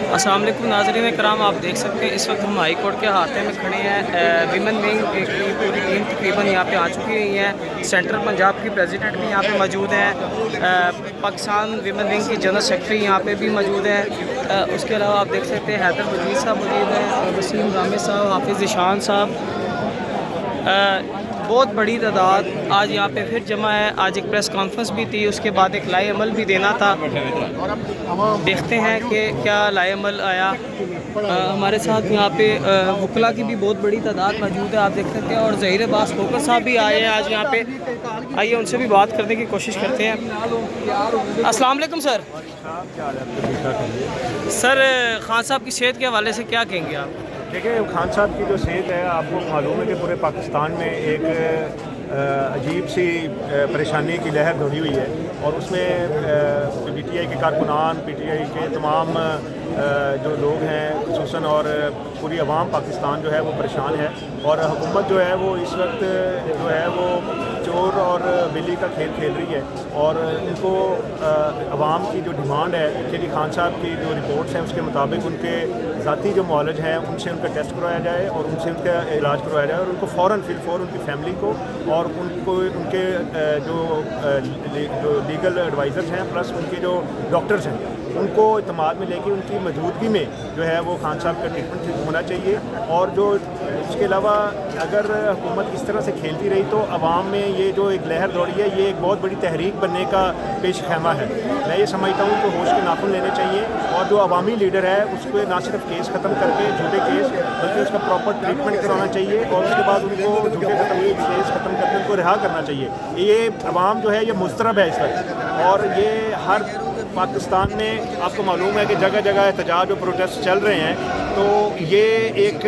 अस्सलाम वालेकुम नाज़रीन करام, आप देख सकते हैं इस वक्त हम हाई कोर्ट के अहाते में खड़े हैं। विमेन विंग की पूरी टीम तकरीबन यहाँ पे आ चुकी हुई है। सेंट्रल पंजाब की प्रेसिडेंट भी यहाँ पे मौजूद हैं। पाकिस्तान विमेन विंग की जनरल सेक्रेटरी यहाँ पे भी मौजूद हैं। उसके अलावा आप देख सकते हैं हैदर वजीर साहब मौजूद हैं, वसीम रामे साहब, हाफिज़ ईशान साहब। बहुत बड़ी तादाद आज यहाँ पे फिर जमा है। आज एक प्रेस कॉन्फ्रेंस भी थी, उसके बाद एक लाए अमल भी देना था। देखते हैं कि क्या लाए अमल आया। हमारे साथ यहाँ पे वकला की भी बहुत बड़ी तादाद मौजूद है, आप देख सकते हैं। और ज़हीर अब्बास खोकर साहब भी आए हैं आज यहाँ पे। आइए उनसे भी बात करने की कोशिश करते हैं। अस्सलाम वालेकुम सर। सर खान साहब की सेहत के हवाले से क्या कहेंगे आप? देखिए, खान साहब की जो सेहत है, आपको मालूम है कि पूरे पाकिस्तान में एक अजीब सी परेशानी की लहर दौड़ी हुई है और उसमें पीटीआई के कारकुनान, पीटीआई के तमाम जो लोग हैं खुसूसन और पूरी अवाम पाकिस्तान जो है वो परेशान है। और हुकूमत जो है वो इस वक्त जो है वो चोर और बिल्ली का खेल खेल रही है। और इनको अवाम की जो डिमांड है कि खान साहब की जो रिपोर्ट्स हैं उसके मुताबिक उनके ज़ाती जो मुआलज हैं उनसे उनका टेस्ट करवाया जाए और उनसे उनका इलाज करवाया जाए। और उनको फ़ौरन फिलफौर उनकी फैमिली को और उनको उनके जो लीगल एडवाइज़र्स हैं प्लस उनके जो डॉक्टर्स हैं उनको इत्मीनान में लेके उनकी मौजूदगी में जो है वो खान साहब का ट्रीटमेंट होना चाहिए। और जो इसके अलावा अगर हुकूमत इस तरह से खेलती रही तो अवाम में ये जो एक लहर दौड़ी है ये एक बहुत बड़ी तहरीक बनने का पेश खैमा है। मैं ये समझता हूँ कि होश के नाखून लेने चाहिए और जो अवामी लीडर है उसको ना सिर्फ केस ख़त्म करके झूठे केस बल्कि उसका प्रॉपर ट्रीटमेंट करवाना चाहिए और उसके बाद उनको झूठे केस ख़त्म करके उनको रिहा करना चाहिए। ये अवाम जो है ये मुस्तरब है इस वक्त और ये हर पाकिस्तान में आपको मालूम है कि जगह जगह एहतजाज और प्रोटेस्ट चल रहे हैं। तो ये एक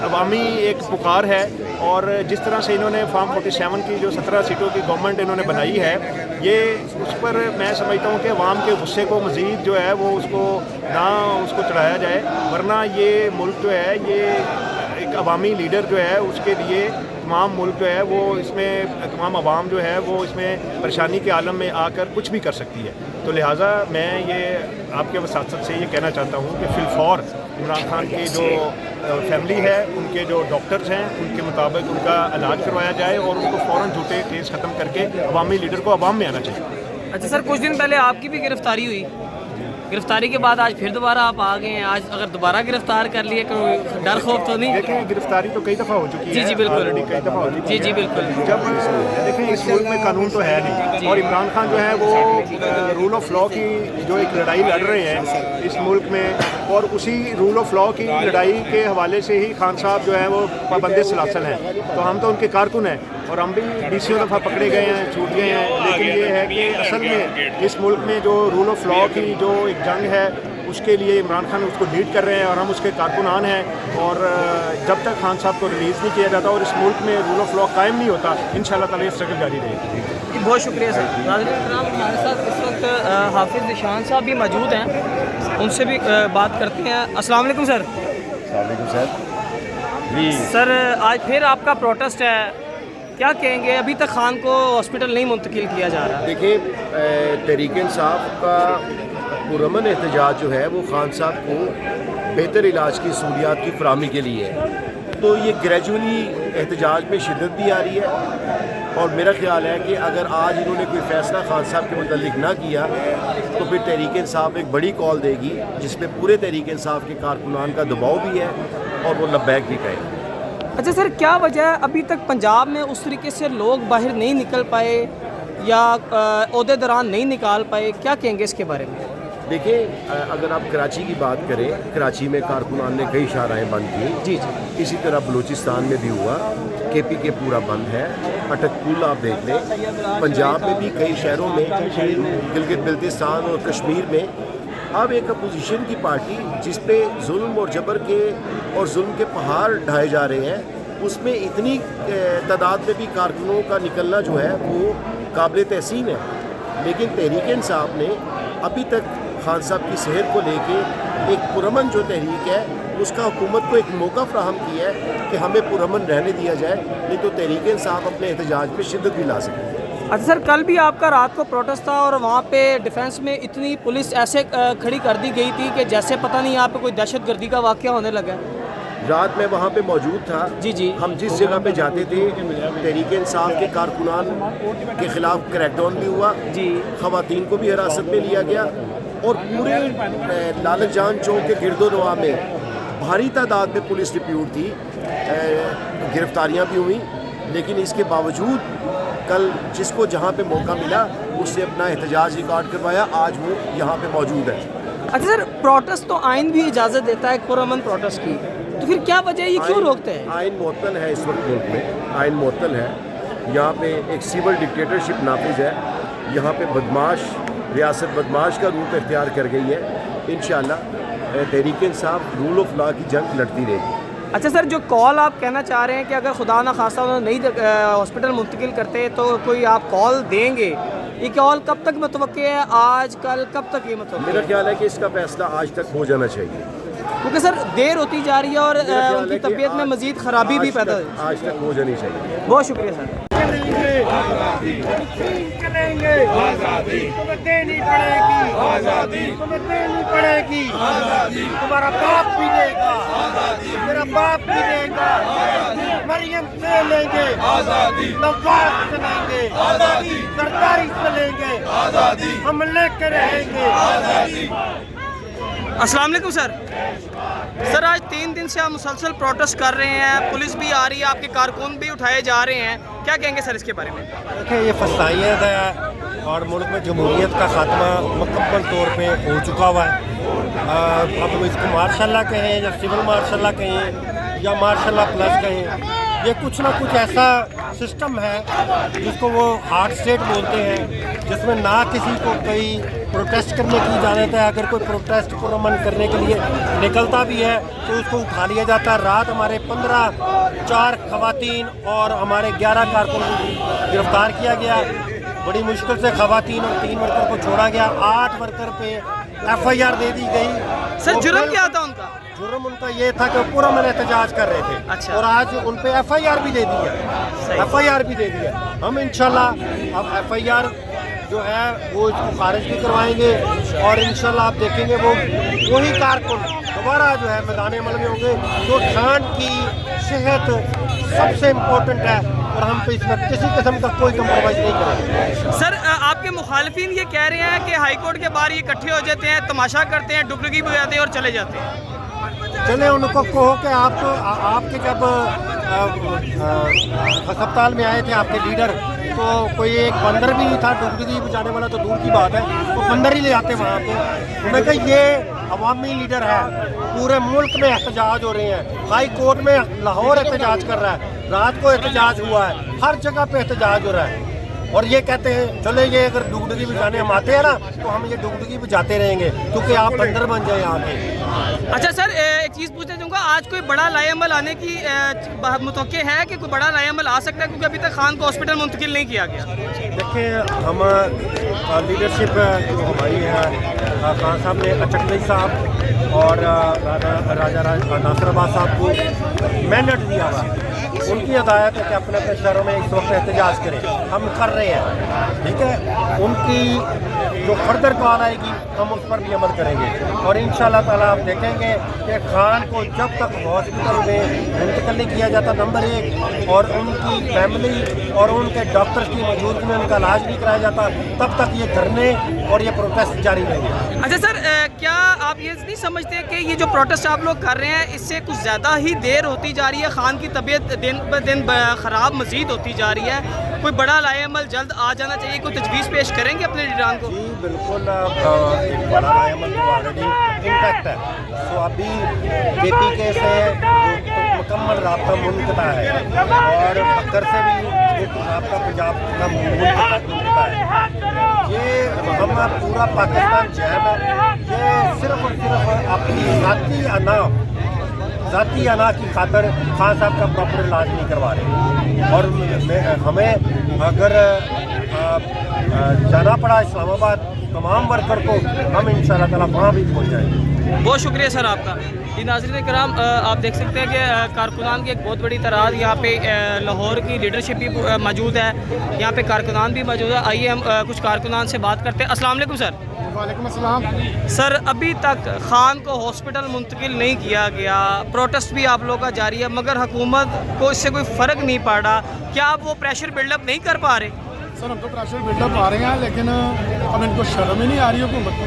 अवामी एक पुकार है और जिस तरह से इन्होंने फार्म 47 की जो 17 सीटों की गवर्नमेंट इन्होंने बनाई है ये उस पर मैं समझता हूँ कि अवाम के गुस्से को मज़ीद जो है वो उसको चढ़ाया जाए, वरना ये मुल्क जो है ये एक अवामी लीडर जो है उसके लिए तमाम मुल्क जो है वो इसमें तमाम अवाम जो है वो इसमें परेशानी के आलम में आकर कुछ भी कर सकती है। तो लिहाजा मैं ये आपके वसात से ये कहना चाहता हूँ कि फिलफौर इमरान खान की जो फैमिली है उनके जो डॉक्टर्स हैं उनके मुताबिक उनका इलाज करवाया जाए और उनको फ़ौरन झूठे केस ख़त्म करके अवामी लीडर को अवाम में आना चाहिए। अच्छा सर, कुछ दिन पहले आपकी भी गिरफ्तारी हुई, गिरफ्तारी के बाद आज फिर दोबारा आप आ गए हैं। आज अगर दोबारा गिरफ्तार कर लिए कोई डर खौफ तो नहीं? देखिए, गिरफ्तारी तो कई दफ़ा हो चुकी है। जी बिल्कुल, कई दफ़ा हो चुकी है। जी बिल्कुल। जब देखिए इस मुल्क में कानून तो है नहीं और इमरान खान जो है वो रूल ऑफ लॉ की जो एक लड़ाई लड़ रहे हैं इस मुल्क में और उसी रूल ऑफ लॉ की लड़ाई के हवाले से ही खान साहब जो है वो पाबंद सलासल हैं। तो हम तो उनके कारकुन हैं और हम भी बीसियों दफ़ा पकड़े गए हैं, छूट गए हैं। लेकिन ये है कि असल में इस मुल्क में जो रूल ऑफ लॉ की जो एक जंग है उसके लिए इमरान खान उसको लीड कर रहे हैं और हम उसके कारकुनान हैं। और जब तक खान साहब को रिलीज़ नहीं किया जाता और इस मुल्क में रूल ऑफ लॉ कायम नहीं होता इंशाअल्लाह ताला ये स्ट्रगल जारी रहेगी। बहुत शुक्रिया सर। नाज़रीन इकराम, हमारे साथ इस वक्त हाफिज़ ईशान साहब भी मौजूद हैं, उनसे भी बात करते हैं। अस्सलाम वालेकुम सर। अस्सलाम सर। जी सर, आज फिर आपका प्रोटेस्ट है, क्या कहेंगे? अभी तक खान को हॉस्पिटल नहीं मुंतकिल किया जा रहा। देखिए, तहरीक इंसाफ का पुरअमन एहतजाज जो है वो खान साहब को बेहतर इलाज की सहूलियात की फराहमी के लिए है। तो ये ग्रेजुअली एहतजाज में शिद्दत भी आ रही है और मेरा ख्याल है कि अगर आज इन्होंने कोई फ़ैसला खान साहब के मुतल्लिक ना किया तो फिर तहरीक इंसाफ एक बड़ी कॉल देगी जिसमें पूरे तहरीक इंसाफ के कारकुनान का दबाव भी है और वो लब्बैक भी कहेंगे। अच्छा सर, क्या वजह है अभी तक पंजाब में उस तरीके से लोग बाहर नहीं निकल पाए या ओहदेदारान नहीं निकाल पाए, क्या कहेंगे इसके बारे में? देखिए, अगर आप कराची की बात करें, कराची में कारकुनान ने कई शाहराहें बंद की। जी जी। इसी तरह बलूचिस्तान में भी हुआ, केपी के पूरा बंद है, अटक पुल आप देख लें। पंजाब में भी कई शहरों में, गिलगित बिल्तिस्तान और कश्मीर में अब एक अपोजिशन की पार्टी जिस पे जुल्म और जबर के और जुल्म के पहाड़ ढाए जा रहे हैं उसमें इतनी तादाद में भी कारकुनों का निकलना जो है वो काबिल तहसीन है। लेकिन तहरीक इंसाफ ने अभी तक खान साहब की सेहत को लेके एक पुरअमन जो तहरीक है उसका हुकूमत को एक मौका फ्राहम किया है कि हमें पुरअमन रहने दिया जाए, नहीं तो तहरीक इंसाफ अपने एहतजाज में शिद्दत भी ला सकती है। अच्छा सर, कल भी आपका रात को प्रोटेस्ट था और वहाँ पे डिफेंस में इतनी पुलिस ऐसे खड़ी कर दी गई थी कि जैसे पता नहीं यहाँ पे कोई दहशत गर्दी का वाक़या होने लगा है। रात में वहाँ पे मौजूद था। जी जी। हम जिस जगह पे जाते थे तहरीक इंसाफ के कारकुनान के ख़िलाफ़ क्रैकडाउन भी हुआ जी। ख़वातीन को भी हिरासत में लिया गया और पूरे लालच जान चौक के गिरदोनवा में भारी तादाद में पुलिस डिप्यूट थी, गिरफ्तारियाँ भी हुई, लेकिन इसके बावजूद कल जिसको जहाँ पे मौका मिला उससे अपना एहतजाज रिकॉर्ड करवाया, आज वो यहाँ पे मौजूद है। अच्छा सर, प्रोटेस्ट तो आइन भी इजाज़त देता है पुरअमन प्रोटेस्ट की, तो फिर क्या वजह है, ये क्यों रोकते हैं? आइन मुअत्तल है इस वक्त मुल्क में, आइन मुअत्तल है। यहाँ पे एक सिविल डिक्टेटरशिप नाफिज है, यहाँ पे बदमाश रियासत बदमाश का रूप इख्तियार कर गई है। इंशाअल्लाह Tehreek Insaf rule of law की जंग लड़ती रहेगी। अच्छा सर, जो कॉल आप कहना चाह रहे हैं कि अगर खुदा ना खास्ता उन्होंने नहीं हॉस्पिटल मुंतकिल करते तो कोई आप कॉल देंगे, ये कॉल कब तक मुतवक्के है, आज कल कब तक ये मुतवक्के? मेरा ख्याल है कि इसका फैसला आज तक हो जाना चाहिए, क्योंकि सर देर होती जा रही है और उनकी तबीयत में मजीद खराबी भी पैदा हुई। आज तक हो जानी चाहिए। बहुत शुक्रिया सर। चलेंगे आजादी तुम्हें देनी पड़ेगी, आजादी तुम्हें देनी पड़ेगी, आजादी तुम्हारा बाप भी देगा, आजादी मेरा बाप भी देगा, मरियम से लेंगे आजादी, नवाज से लेंगे आजादी, सरकारी से लेंगे आजादी, हम लेके रहेंगे आजादी। अस्सलाम वालेकुम सर। सर आज 3 दिन से आप मुसलसल प्रोटेस्ट कर रहे हैं, पुलिस भी आ रही है, आपके कारकुन भी उठाए जा रहे हैं, क्या कहेंगे सर इसके बारे में? देखिए, ये फसाइयत है और मुल्क में जमहूरियत का ख़ात्मा मुकम्मल तौर पे हो चुका हुआ है। अब इसको मार्शल लॉ कहें या सिविल मार्शल लॉ कहें या मार्शल लॉ प्लस कहें, ये कुछ ना कुछ ऐसा सिस्टम है जिसको वो हार्ड स्टेट बोलते हैं, जिसमें ना किसी को कोई प्रोटेस्ट करने की इजाज़त है। अगर कोई प्रोटेस्ट पुरअमन करने के लिए निकलता भी है तो उसको उठा लिया जाता है। रात हमारे 4 खवातीन और हमारे 11 कारकुन को गिरफ्तार किया गया, बड़ी मुश्किल से खवातीन और 3 वर्कर को छोड़ा गया, 8 वर्कर पे FIR दे दी गई। सर जुर्म क्या था उनका? जुर्म उनका ये था कि पुरअमन एहतजाज कर रहे थे। अच्छा। और आज उन पे FIR भी दे दी है, FIR भी दे दी है। हम इंशाल्लाह अब FIR जो है वो इसको खारिज भी करवाएंगे और इंशाल्लाह आप देखेंगे वो वही कारकुन दोबारा जो है मैदान अमल में होंगे। तो खान की सेहत सबसे इम्पोर्टेंट है और हम पे इसमें किसी किस्म का कोई कम्प्रोमाइज़ नहीं करेंगे। सर आपके मुखालिफिन ये कह रहे हैं कि हाई कोर्ट के बाहर ये इकट्ठे हो जाते हैं, तमाशा करते हैं, डुगडुगी बजाते हैं और चले जाते हैं। चले उनको कहो कि आप तो आपके जब अस्पताल में आए थे आपके लीडर, तो कोई एक बंदर भी नहीं था डुगडुगी बजाने वाला, तो दूर की बात है, तो बंदर ही ले आते वहाँ पे। उन्होंने कहा ये अवामी लीडर है, पूरे मुल्क में एहतजाज हो रहे हैं, हाई कोर्ट में लाहौर एहतजाज कर रहा है, रात को एहतजाज हुआ है, हर जगह पे एहतजाज हो रहा है। और ये कहते हैं चले ये अगर डुगडुगी बजाने हम आते हैं ना तो हम ये डुगडुगी बजाते रहेंगे क्योंकि आप बंदर बन जाए यहाँ पे। अच्छा सर, एक चीज़ पूछना चाहूँगा, आज कोई बड़ा लाएअमल आने की मुतवक्के है कि कोई बड़ा लाएअमल आ सकता है, क्योंकि अभी तक खान को हॉस्पिटल मुंतकिल नहीं किया गया? देखिए, हम लीडरशिप जो हमारी है, खान साहब ने अचकली साहब और राजा नासराबाद साहब को मैंडेट दिया हुआ, उनकी हदायत है कि अपने अपने शहरों में इस वक्त एहतजाज करें, हम कर रहे हैं, ठीक है। उनकी जो फर्दर कॉल आएगी हम उस पर भी अमल करेंगे और इंशाअल्लाह ताला आप देखेंगे कि खान को जब तक हॉस्पिटल में मुंतकिल नहीं किया जाता नंबर 1 और उनकी फैमिली और उनके डॉक्टर्स की मौजूदगी में उनका इलाज नहीं कराया जाता, तब तक ये धरने और ये प्रोटेस्ट जारी रहेंगे। अच्छा सर, क्या आप ये नहीं समझते कि ये जो प्रोटेस्ट आप लोग कर रहे हैं इससे कुछ ज़्यादा ही देर होती जा रही है, खान की तबीयत दिन ब दिन ख़राब मज़ीद होती जा रही है, कोई बड़ा लाएअमल जल्द आ जाना चाहिए, कोई तजवीज़ पेश करेंगे अपने लीडरान को? जी बिल्कुल, एक बड़ा लाएअमल तो ऑलरेडी इम्पैक्ट है। तो अभी KPK से जो मुकम्मल राब्ता मुनक़ता है और बकर से भी एक राब्ता पंजाब का मुनक़ता है। ये हम पूरा पाकिस्तान जैम है, ये सिर्फ और सिर्फ अपनी ज़ाती अना की खातर खान साहब का प्रॉपर इलाज नहीं करवा रहे और हमें अगर जाना पड़ा इस्लामाबाद तमाम वर्कर को हम इंशाल्लाह ताला वहाँ भी पहुँच जाएंगे। बहुत शुक्रिया सर आपका। जी नाज़रीन कराम, आप देख सकते हैं कि कारकुनान की एक बहुत बड़ी तादाद यहाँ पे लाहौर की लीडरशिप भी मौजूद है, यहाँ पे कारकुनान भी मौजूद है। आइए हम कुछ कारकुनान से बात करते हैं। अस्सलाम वालेकुम सर। वालेकुम अस्सलाम। सर अभी तक खान को हॉस्पिटल मुंतकिल नहीं किया गया, प्रोटेस्ट भी आप लोगों का जारी है, मगर हुकूमत को इससे कोई फ़र्क नहीं पड़ रहा। क्या आप वो प्रेशर बिल्डअप नहीं कर पा रहे? सर हम तो प्रेशर बिल्डअप आ रहे हैं, लेकिन अब इनको शर्म ही नहीं आ रही हुकूमत को।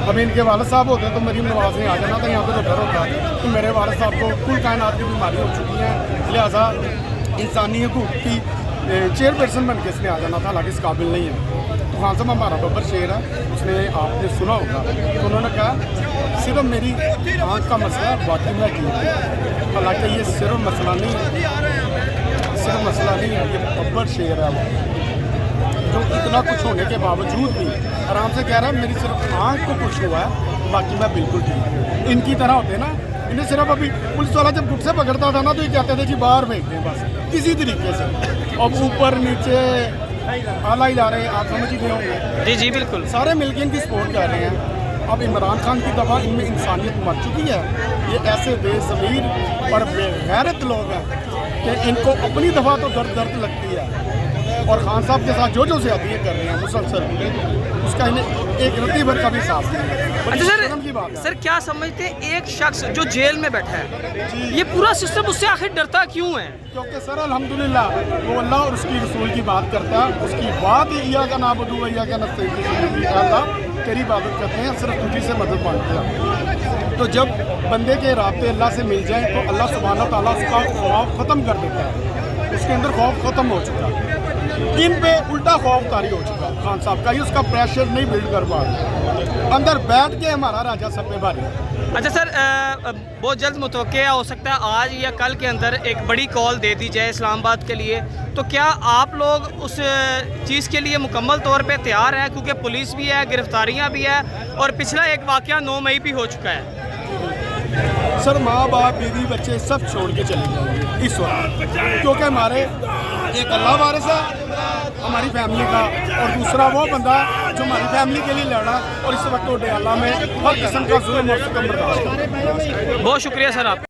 अब इनके वालिद साहब होते तो मरीम नवाज ने आ जाना था, यहाँ पे तो डर होता कि मेरे वालिद साहब को कुल कायनात की बीमारी हो चुकी है, लिहाजा इंसानी हकूक़ की चेयरपर्सन बन के इसने आ जाना था, हालांकि इस काबिल नहीं है। तो खान साहब हमारा बब्बर शेर है, उसने आपने सुना होगा, तो उन्होंने कहा सिर्फ मेरी आँख का मसला, बाकी मैं ठीक हूँ। हालांकि ये सिर्फ मसला नहीं है, सिर्फ मसला नहीं है, ये बब्बर शेर है वो, जो इतना कुछ होने के बावजूद भी आराम से कह रहा है मेरी सिर्फ आँख को कुछ हुआ है, बाकी मैं बिल्कुल ठीक हूँ। इनकी तरह होते ना, इन्हें सिर्फ अभी पुलिस वाला जब गुट से पकड़ता था ना तो ये कहते थे जी बाहर फेंक दें बस, किसी तरीके से। अब ऊपर नीचे आला ही जा रहे हैं, आप समझ ही गए होंगे। जी जी बिल्कुल, सारे मिलकर इनकी सपोर्ट कर रहे हैं। अब इमरान खान की दफ़ा इनमें इंसानियत मर चुकी है। ये ऐसे बेज़मीर और बेगैरत लोग हैं कि इनको अपनी दफ़ा तो दर्द दर्द लगती है, और खान साहब के साथ जो जो ज़्यादतियाँ कर रहे हैं मुसलसल, उसका इन्हें एक रत्ती भर का भी साफ नहीं है। बड़ी अच्छा शर्म की बात सर, है। सर क्या समझते हैं एक शख्स जो जेल में बैठा है, ये पूरा सिस्टम उससे आखिर डरता क्यों है? क्योंकि सर अल्हम्दुलिल्लाह वो अल्लाह और उसकी रसूल की बात करता है, उसकी बात ही इय्या का नाबुदु व इय्या का नस्तईन, अल्लाह तेरी इबादत करते हैं, सिर्फ तुझी से मदद मांगते हैं। तो जब बंदे के राब्ते अल्लाह से मिल जाए तो अल्लाह सुब्हानहू व तआला उसका खौफ ख़त्म कर देता है, उसके अंदर खौफ ख़त्म हो चुका है, इन पे उल्टा खौफ तारी हो चुका है खान साहब का, ये उसका प्रेशर नहीं बिल्ड कर पा रहे, अंदर बैठ के हमारा राजा सब पे भारी है। अच्छा सर, बहुत जल्द मुतवक्किया हो सकता है आज या कल के अंदर एक बड़ी कॉल दे दी जाए इस्लामाबाद के लिए, तो क्या आप लोग उस चीज़ के लिए मुकम्मल तौर पे तैयार हैं? क्योंकि पुलिस भी है, गिरफ्तारियां भी है, और पिछला एक वाक़या 9 मई भी हो चुका है। सर माँ बाप बीवी बच्चे सब छोड़ के चले जाएंगे इस वक्त, क्योंकि हमारे एक अल्लाह वारिस है हमारी फैमिली का, और दूसरा वो बंदा जो हमारी फैमिली के लिए लड़ा, और इस वक्त वो डयाला में हर किस्म का जुल्म और सितम बर्दाश्त कर रहा है। बहुत शुक्रिया सर आप।